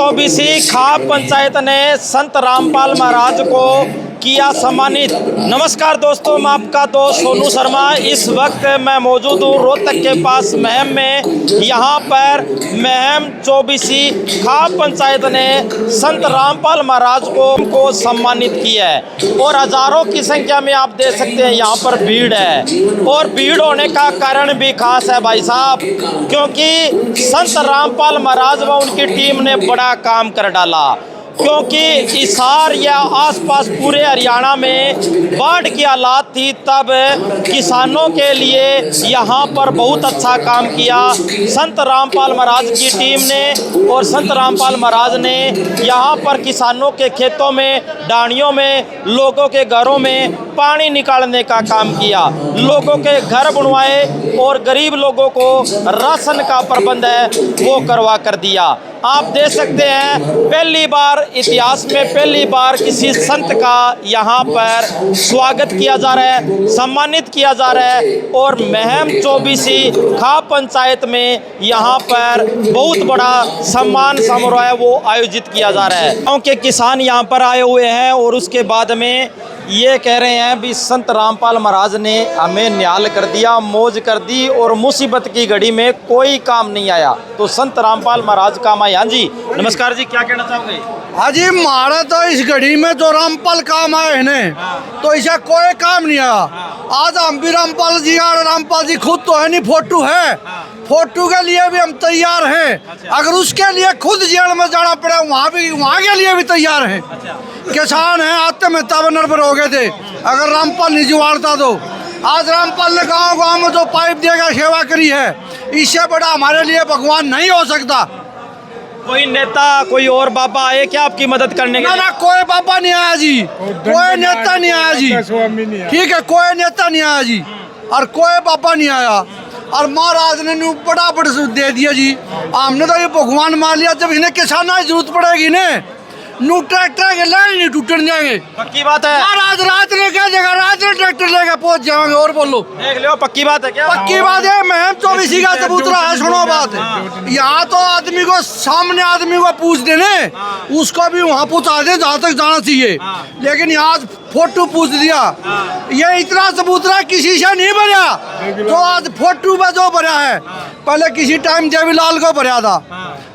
चौबीसी खाप पंचायत ने संत रामपाल महाराज को किया सम्मानित। नमस्कार दोस्तों, मैं आपका दोस्त सोनू शर्मा। इस वक्त मैं मौजूद हूँ रोहतक के पास महम में। यहाँ पर महम चौबीसी खाप पंचायत ने संत रामपाल महाराज को सम्मानित किया है और हजारों की संख्या में आप देख सकते हैं यहाँ पर भीड़ है। और भीड़ होने का कारण भी खास है भाई साहब, क्योंकि संत रामपाल महाराज व उनकी टीम ने बड़ा काम कर डाला। क्योंकि हिसार या आसपास पूरे हरियाणा में बाढ़ की हालात थी, तब किसानों के लिए यहाँ पर बहुत अच्छा काम किया संत रामपाल महाराज की टीम ने। और संत रामपाल महाराज ने यहाँ पर किसानों के खेतों में, डाणियों में, लोगों के घरों में पानी निकालने का काम किया, लोगों के घर बनवाए और गरीब लोगों को राशन का प्रबंध है वो करवा कर दिया। आप देख सकते हैं पहली बार इतिहास में पहली बार किसी संत का यहाँ पर स्वागत किया जा रहा है, सम्मानित किया जा रहा है। और महम चौबीसी खाप पंचायत में यहाँ पर बहुत बड़ा सम्मान समारोह है वो आयोजित किया जा रहा है। गाँव के किसान यहाँ पर आए हुए हैं और उसके बाद में ये कह रहे हैं भी संत रामपाल महाराज ने हमें न्याल कर दिया, मौज कर दी और मुसीबत की घड़ी में कोई काम नहीं आया तो संत रामपाल महाराज काम आए। हाँ जी, नमस्कार जी, क्या कहना चाहोगे? हाँ जी, हमारा तो इस घड़ी में जो रामपाल काम आए हैं तो ऐसा कोई काम नहीं आया। आज हम भी रामपाल जी और रामपाल जी खुद तो है नहीं, फोटो है, फोटो के लिए भी हम तैयार हैं। अगर उसके लिए खुद जेल में जाना पड़े वहाँ के लिए भी तैयार हैं। किसान हैं, आते में तब निर्भर हो गए थे अगर रामपाल नहीं जुगाड़ता तो। आज रामपाल ने गाँव गाँव में जो पाइप देकर सेवा करी है, इससे बड़ा हमारे लिए भगवान नहीं हो सकता। कोई नेता, कोई और बाबा आए क्या आपकी मदद करने के लिए? ना, कोई बाबा नहीं आया जी, कोई नेता नहीं आया जी, ठीक है, कोई नेता नहीं आया जी और कोई बाबा नहीं आया। और महाराज ने बड़ा दे दिया जी। हमने तो ये भगवान मान लिया, जब इन्हें किसानों की जरूरत पड़ेगी ना, ट्रैक्टर के लाइन नहीं टूटने जाएंगे। पक्की बात है। महाराज रात ने क्या जगह रात में ट्रैक्टर लेकर पहुंच जाएंगे। और बोलो, देख लो, पक्की बात है क्या? पक्की बात है। महम चौबीसी का चबूतरा है। सुनो बात है, यहाँ तो आदमी को सामने आदमी को पूछ देने, उसको भी वहाँ पहुँचा दे जहाँ तक जाना चाहिए। लेकिन यहाँ फोटो पूछ दिया। ये इतना चबूतरा किसी से नहीं भरा तो आज फोटो में जो भरा है, पहले किसी टाइम देवीलाल को भरा था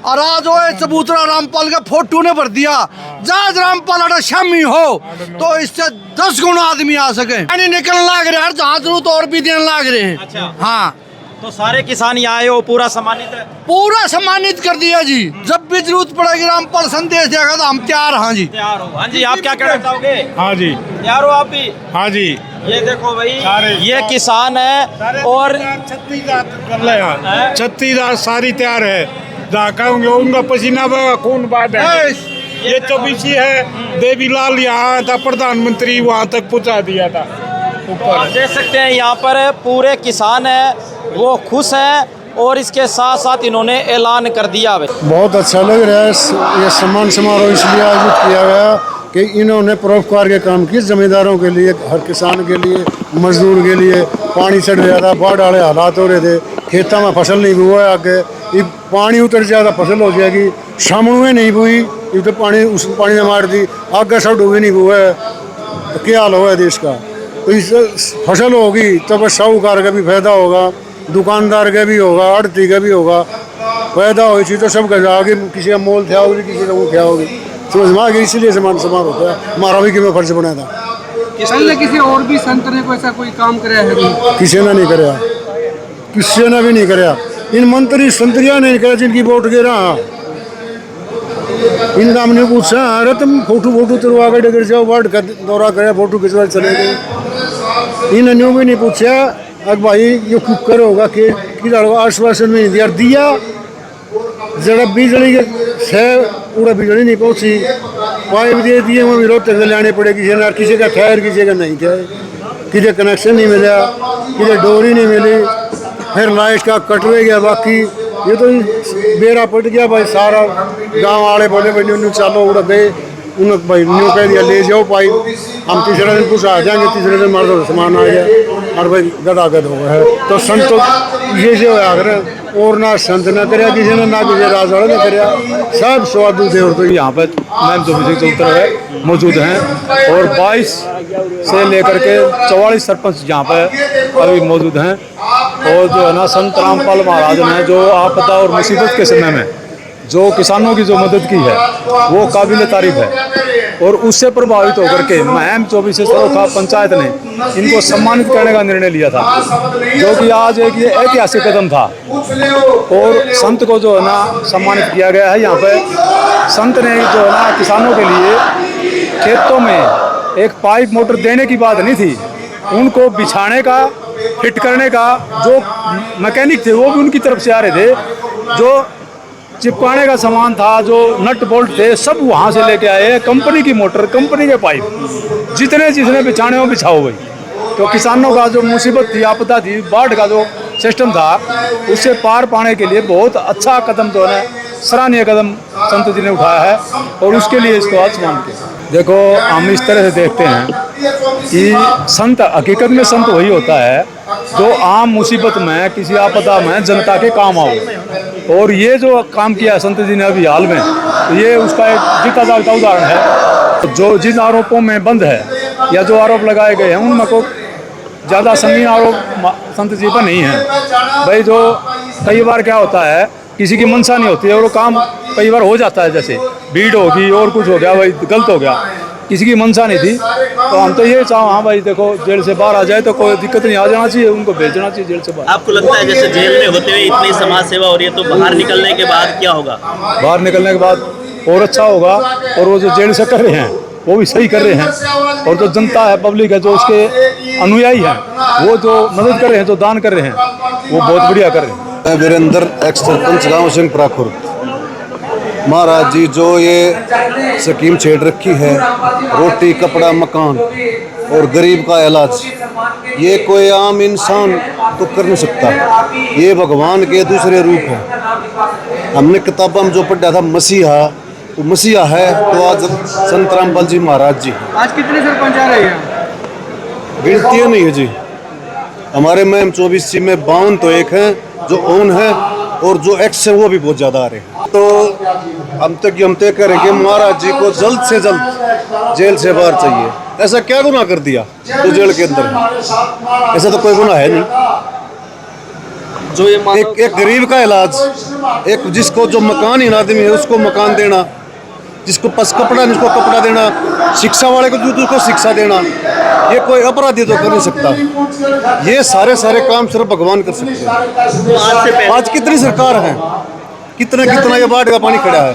और आज वो चबूतरा रामपाल का फोटो ने भर दिया। जहाँ रामपाल शामी हो तो इससे 10 गुना आदमी आ सके। पानी निकलने लग रहे हैं, जहाँ जरूरत और भी देने लग रहे हैं। अच्छा। हाँ, तो सारे किसान यहाँ आए हो, पूरा सम्मानित है? पूरा सम्मानित कर दिया जी। जब भी जरूरत पड़ेगी रामपाल संदेश देगा तो हम तैयार। हाँ जी, तैयार हो। हाँ जी, आप क्या कहना चाहोगे? हाँ जी, तैयार हो आप भी? हाँ जी। ये देखो भाई, ये किसान है और 36,000 सारी तैयार है। जहाँ कहोगे उनका पसीना बहा, खून बहा है। ये चौबीसी है, देवीलाल यहाँ था, प्रधानमंत्री वहाँ तक पहुँचा दिया था ऊपर। आप देख सकते हैं यहाँ पर पूरे किसान है वो खुश हैं और इसके साथ साथ इन्होंने ऐलान कर दिया। बहुत अच्छा लग रहा है। ये सम्मान समारोह इसलिए आयोजित किया गया कि इन्होंने परोपकार के काम किए जमींदारों के लिए, हर किसान के लिए, मजदूर के लिए। पानी चढ़ रहा था, बाढ़ वाले हालात हो रहे थे, खेतों में फसल नहीं हुआ है, आगे ये पानी उतर जाएगा फसल हो जाएगी। शामणुएँ नहीं हुई, ये तो पानी उस पानी ने मार दी, आगे सब डूबे नहीं हुआ है, तो क्या हाल हुआ है देश का। तो इस फसल होगी तो बस साहूकार का भी फायदा होगा, दुकानदार का भी होगा, आड़ती का भी होगा। फायदा हो चीज़ तो सब का जाओगी, किसी का मोल क्या होगी, किसी का वो क्या होगी, समझ में आ गई। इसीलिए सम्मान समारोह होता है। हमारा भी क्यों फर्ज बनाया था। किसी और भी संत ने कोई ऐसा कोई काम कराया है? किसी ने नहीं कराया, किसी ने भी नहीं कराया। इन मंत्री संतरिया ने कराया जिनकी वोट गिरा। इनका हमने पूछा, अरे तुम फोटो तुरवा कर डगर जाओ, वार्ड का दौरा कराया, फोटो खिंचवा चले गए। इन्होंने भी नहीं पूछा अब भाई ये कुकर होगा कि आश्वासन में दिया। जरा बिजली के पूरा बिजली नहीं पहुँची, पाइप दे दिए, वो विरोध तक लाने पड़े। किसी का खैर, किसी का नहीं खैर, किसी कनेक्शन नहीं मिला, किसी डोरी नहीं मिली, फिर लाइट का कट रह गया। बाकी ये तो बेड़ा पट गया भाई। सारा गांव वाले बोले भाई चलो उड़ गए, उन्होंने भाई न्यू कह दिया ले जाओ पाइप, हम तीसरे दिन कुछ आ जाएंगे, तीसरे दिन हमारे तो सामान आ गया और भाई गदागद हो गया है। तो संत तो ये जो है और ना संत ने कराया किसी ने, ना किसी राजवाड़े ने कराया, सब स्वादु थे। और तो यहाँ पर मैम जो विजय चौधरी है मौजूद हैं और 22 से लेकर के 44 सरपंच यहाँ पर अभी मौजूद हैं। और जो है ना संत रामपाल महाराज ने जो आपदा और मुसीबत के समय में जो किसानों की जो मदद की है वो काबिल तारीफ है। और उससे प्रभावित होकर के महम 24 सरोखा पंचायत ने इनको सम्मानित करने का निर्णय लिया था, जो कि आज एक ये ऐतिहासिक कदम था। और संत को जो है ना सम्मानित किया गया है। यहाँ पे संत ने जो है ना किसानों के लिए खेतों में एक पाइप मोटर देने की बात नहीं थी, उनको बिछाने का, फिट करने का जो मैकेनिक थे वो भी उनकी तरफ से आ रहे थे, जो चिपकाने का सामान था, जो नट बोल्ट थे, सब वहाँ से लेके आए। कंपनी की मोटर, कंपनी के पाइप, जितने बिछाने हो बिछाओ भाई। तो किसानों का जो मुसीबत थी, आपदा थी, बाढ़ का जो सिस्टम था, उससे पार पाने के लिए बहुत अच्छा कदम जो है सराहनीय कदम संत जी ने उठाया है और उसके लिए इसको आज मान के देखो हम इस तरह से देखते हैं कि संत हकीकत में संत वही होता है जो आम मुसीबत में, किसी आपदा में जनता के काम आओ। और ये जो काम किया संत जी ने अभी हाल में, तो ये उसका एक जीता जागता उदाहरण है। जो जिन आरोपों में बंद है या जो आरोप लगाए गए हैं उनमें को ज़्यादा संगीन आरोप संत जी पर नहीं है भाई। जो कई बार क्या होता है, किसी की मनसा नहीं होती है और वो काम कई बार हो जाता है, जैसे भीड़ होगी और कुछ हो गया भाई, गलत हो गया, किसी की मनसा नहीं थी। तो हम तो ये चाहो हाँ भाई देखो जेल से बाहर आ जाए तो कोई दिक्कत नहीं, आ जाना चाहिए, उनको भेजना चाहिए जेल से बाहर। आपको लगता है जैसे जेल में होते हुए इतनी समाज सेवा हो रही है, तो बाहर निकलने के बाद क्या होगा? बाहर निकलने के बाद और अच्छा होगा। और वो जो जेल से कर रहे हैं वो भी सही कर रहे हैं। और जो जनता है, पब्लिक है, जो उसके अनुयायी हैं, वो जो मदद कर रहे हैं, जो दान कर रहे हैं, वो बहुत बढ़िया कर रहे हैं। मैं वीरेंद्र, एक्स सरपंच गाँव सिंह प्राखुर। महाराज जी जो ये स्कीम छेड़ रखी है, रोटी कपड़ा मकान और गरीब का इलाज, ये कोई आम इंसान तो कर नहीं सकता, ये भगवान के दूसरे रूप है। हमने किताबों में जो पढ़ा था मसीहा, तो मसीहा है तो आज संत रामपाल जी महाराज जी। आज कितने सरपंच आ रहे हैं? गिनती नहीं है जी, हमारे में 24 में 52 तो एक हैं जो ओन है और जो एक्स है वो भी बहुत ज़्यादा आ रहे हैं। तो हम तय करेंगे महाराज जी को जल्द से जल्द जेल से बाहर चाहिए। ऐसा क्या गुनाह कर दिया जो जेल के अंदर है? ऐसा तो कोई गुनाह है नहीं। जो ये एक गरीब का इलाज, एक जिसको जो मकानहीन आदमी है उसको मकान देना, जिसको पास कपड़ा नहीं उसको कपड़ा देना, शिक्षा वाले को उसको शिक्षा देना, ये कोई अपराधी तो कर नहीं सकता। ये सारे काम सिर्फ भगवान कर सकते हैं। आज कितनी सरकार है, कितना ये बाढ़ का पानी खड़ा है,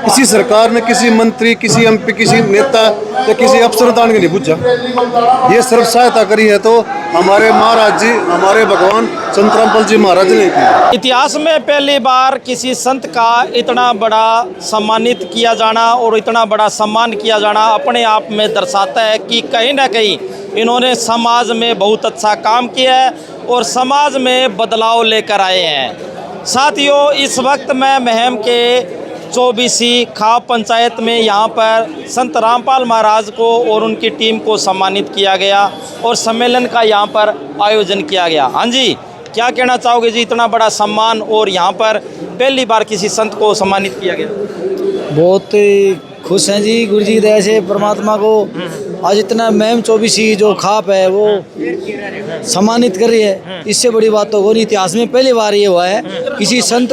किसी सरकार ने किसी मंत्री, किसी एमपी, किसी नेता या किसी अफसरदान के नहीं पूछा। ये सिर्फ सहायता करी है तो हमारे महाराज जी, हमारे भगवान संत रामपाल जी महाराज ने की। इतिहास में पहली बार किसी संत का इतना बड़ा सम्मानित किया जाना और इतना बड़ा सम्मान किया जाना अपने आप में दर्शाता है कि कहीं ना कहीं इन्होंने समाज में बहुत अच्छा काम किया है और समाज में बदलाव लेकर आए हैं। साथियों, इस वक्त मैं महम के 24 खाप पंचायत में यहाँ पर संत रामपाल महाराज को और उनकी टीम को सम्मानित किया गया और सम्मेलन का यहाँ पर आयोजन किया गया। हाँ जी, क्या कहना चाहोगे जी, इतना बड़ा सम्मान और यहाँ पर पहली बार किसी संत को सम्मानित किया गया? बहुत खुश हैं जी, गुरु जी दया से परमात्मा को आज इतना महम 24 जो खाप है वो सम्मानित कर रही है। इससे बड़ी बात तो हो नहीं, इतिहास में पहली बार ये हुआ है किसी संत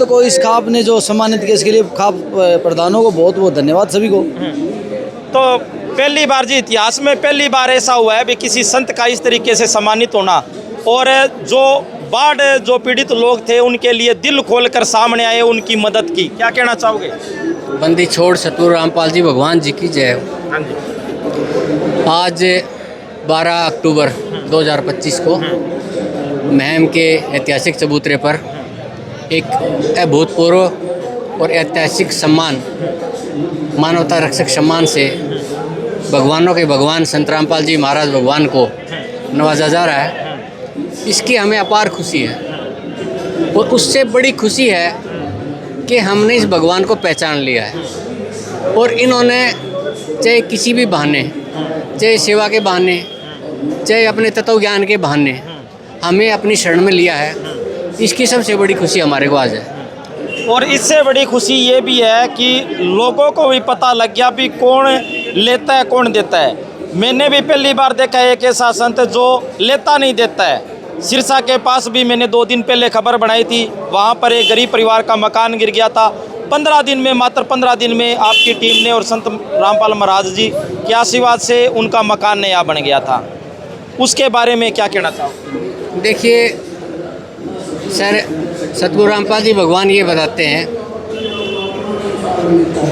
को इस खाप ने जो सम्मानित किया, इसके लिए खाप प्रधानों को बहुत बहुत धन्यवाद सभी को। तो पहली बार जी, इतिहास में पहली बार ऐसा हुआ है भी किसी संत का इस तरीके से सम्मानित होना, और जो बाढ़ जो पीड़ित लोग थे उनके लिए दिल खोलकर सामने आए, उनकी मदद की। क्या कहना चाहोगे? बंदी छोड़ सतगुरु रामपाल जी भगवान जी की जय हो। आज 12 अक्टूबर 2025 को महम के ऐतिहासिक चबूतरे पर एक अभूतपूर्व और ऐतिहासिक सम्मान, मानवता रक्षक सम्मान से भगवानों के भगवान संत रामपाल जी महाराज भगवान को नवाजा जा रहा है। इसकी हमें अपार खुशी है और उससे बड़ी खुशी है कि हमने इस भगवान को पहचान लिया है। और इन्होंने चाहे किसी भी बहाने, चाहे सेवा के बहाने, चाहे अपने तत्व ज्ञान के बहाने हमें अपनी शरण में लिया है। इसकी सबसे बड़ी खुशी हमारे को आज है। और इससे बड़ी खुशी ये भी है कि लोगों को भी पता लग गया भी कौन लेता है कौन देता है। मैंने भी पहली बार देखा है एक ऐसा संत जो लेता नहीं देता है। सिरसा के पास भी मैंने 2 दिन पहले खबर बनाई थी, वहाँ पर एक गरीब परिवार का मकान गिर गया था। 15 दिन में, मात्र 15 दिन में आपकी टीम ने और संत रामपाल महाराज जी के आशीर्वाद से उनका मकान नया बन गया था। उसके बारे में क्या कहना चाहो? देखिए सर, सतगुरु रामपाल जी भगवान ये बताते हैं,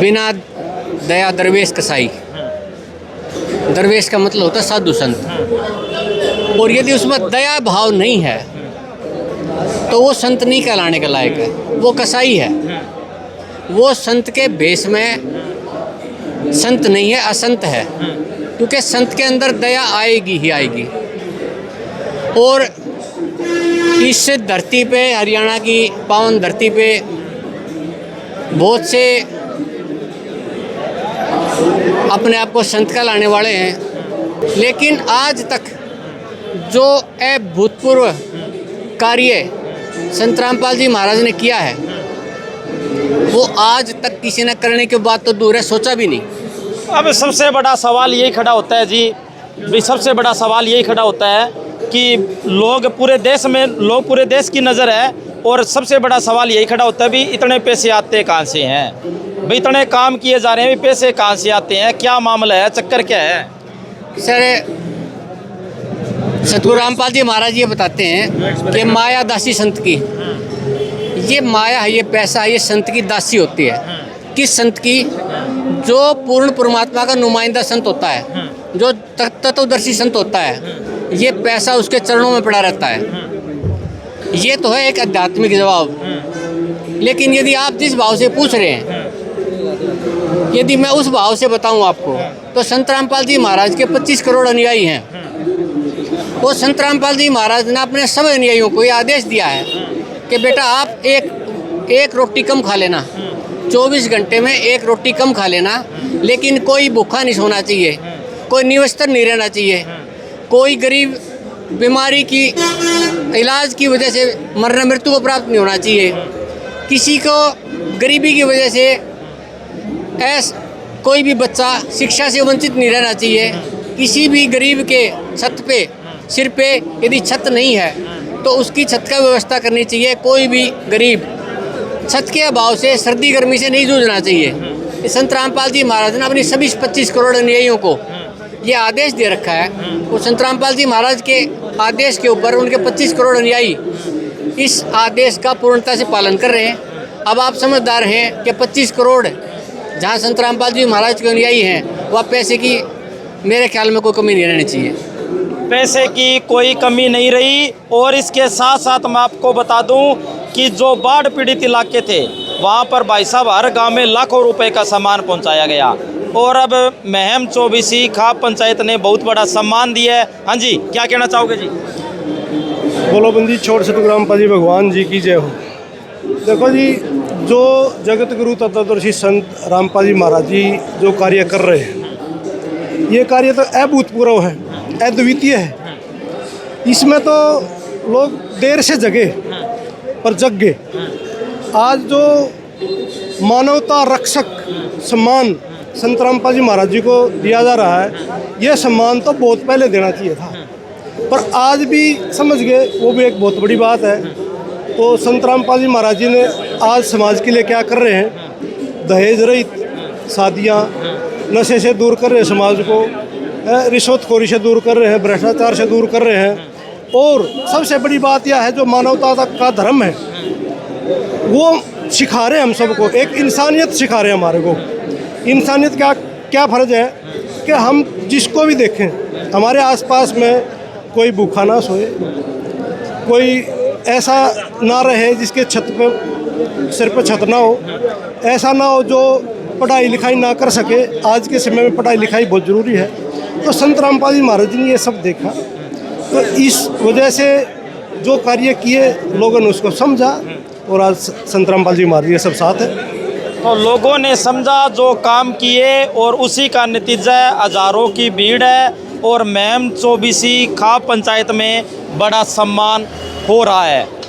बिना दया दरवेश कसाई। दरवेश का मतलब होता है साधु संत, और यदि उसमें दया भाव नहीं है तो वो संत नहीं कहलाने के लायक है, वो कसाई है। वो संत के भेष में संत नहीं है, असंत है, क्योंकि संत के अंदर दया आएगी ही आएगी। और इस धरती पे, हरियाणा की पावन धरती पे बहुत से अपने आप को संत कहलाने वाले हैं, लेकिन आज तक जो अभूतपूर्व कार्य संत रामपाल जी महाराज ने किया है वो आज तक किसी ने करने के बाद तो दूर है, सोचा भी नहीं। अब सबसे बड़ा सवाल यही खड़ा होता है जी, सबसे बड़ा सवाल यही खड़ा होता है कि लोग पूरे देश की नज़र है, और सबसे बड़ा सवाल यही खड़ा होता है भी इतने पैसे आते कहाँ से हैं, भाई इतने काम किए जा रहे हैं, भी पैसे कहाँ से आते हैं, क्या मामला है, चक्कर क्या है? सर, सतगुरु रामपाल जी महाराज ये बताते हैं कि माया दासी संत की, ये माया है, ये पैसा है, ये संत की दासी होती है। किस संत की? जो पूर्ण परमात्मा का नुमाइंदा संत होता है, जो तत्वदर्शी संत होता है, ये पैसा उसके चरणों में पड़ा रहता है। ये तो है एक आध्यात्मिक जवाब। लेकिन यदि आप जिस भाव से पूछ रहे हैं, यदि मैं उस भाव से बताऊं आपको, तो संत रामपाल जी महाराज के 25 करोड़ अनुयायी हैं। और संत रामपाल जी महाराज ने अपने सब अनुयायियों को ये आदेश दिया है कि बेटा आप एक रोटी कम खा लेना, 24 घंटे में 1 रोटी कम खा लेना, लेकिन कोई भूखा नहीं सोना चाहिए, कोई निवस्त्र नहीं रहना चाहिए, कोई गरीब बीमारी की इलाज की वजह से मरना मृत्यु को प्राप्त नहीं होना चाहिए, किसी को गरीबी की वजह से कोई भी बच्चा शिक्षा से वंचित नहीं रहना चाहिए, किसी भी गरीब के छत पे, सिर पे यदि छत नहीं है तो उसकी छत का व्यवस्था करनी चाहिए। कोई भी गरीब छत के अभाव से, सर्दी गर्मी से नहीं जूझना चाहिए। संत रामपाल जी महाराज ने अपनी सभी 25 करोड़ अनुयायियों को ये आदेश दे रखा है। और संत रामपाल जी महाराज के आदेश के ऊपर उनके 25 करोड़ अनुयायी इस आदेश का पूर्णता से पालन कर रहे हैं। अब आप समझदार हैं कि 25 करोड़ जहाँ संत रामपाल जी महाराज के अनुयायी हैं, वह पैसे की मेरे ख्याल में कोई कमी नहीं रहनी चाहिए। पैसे की कोई कमी नहीं रही। और इसके साथ साथ मैं आपको बता दूं कि जो बाढ़ पीड़ित इलाके थे, वहाँ पर भाई साहब हर गांव में लाखों रुपए का सामान पहुंचाया गया। और अब महम चौबीसी खाप पंचायत ने बहुत बड़ा सम्मान दिया है। हाँ जी, क्या कहना चाहोगे जी? बोलो बंदी छोड़ सतगुरु रामपाल जी भगवान जी की जय हो। देखो जी, जो जगत गुरु तत्वदर्शी संत रामपाल जी महाराज जी जो कार्य कर रहे हैं, ये कार्य तो अभूतपूर्व है, अद्वितीय है। इसमें तो लोग देर से जगे पर जग गए। आज जो मानवता रक्षक सम्मान संत रामपाल जी महाराज जी को दिया जा रहा है, यह सम्मान तो बहुत पहले देना चाहिए था, पर आज भी समझ गए, वो भी एक बहुत बड़ी बात है। तो संत रामपाल जी महाराज जी ने आज समाज के लिए क्या कर रहे हैं? दहेज रहित शादियाँ, नशे से दूर कर रहे हैं समाज को, रिश्वतखोरी से दूर कर रहे हैं, भ्रष्टाचार से दूर कर रहे हैं। और सबसे बड़ी बात यह है, जो मानवता का धर्म है वो सिखा रहे हैं हम सबको, एक इंसानियत सिखा रहे हैं हमारे को। इंसानियत का क्या फ़र्ज है कि हम जिसको भी देखें, हमारे आसपास में कोई भूखा ना सोए, कोई ऐसा ना रहे जिसके छत पे, सिर पे छत ना हो, ऐसा ना हो जो पढ़ाई लिखाई ना कर सके। आज के समय में पढ़ाई लिखाई बहुत ज़रूरी है। तो संत रामपाल जी महाराज जी ने ये सब देखा, तो इस वजह से जो कार्य किए लोगों ने उसको समझा, और आज संत रामपाल जी महाराज जी सब साथ है। तो लोगों ने समझा जो काम किए और उसी का नतीजा हजारों की भीड़ है और महम चौबीसी खाप पंचायत में बड़ा सम्मान हो रहा है।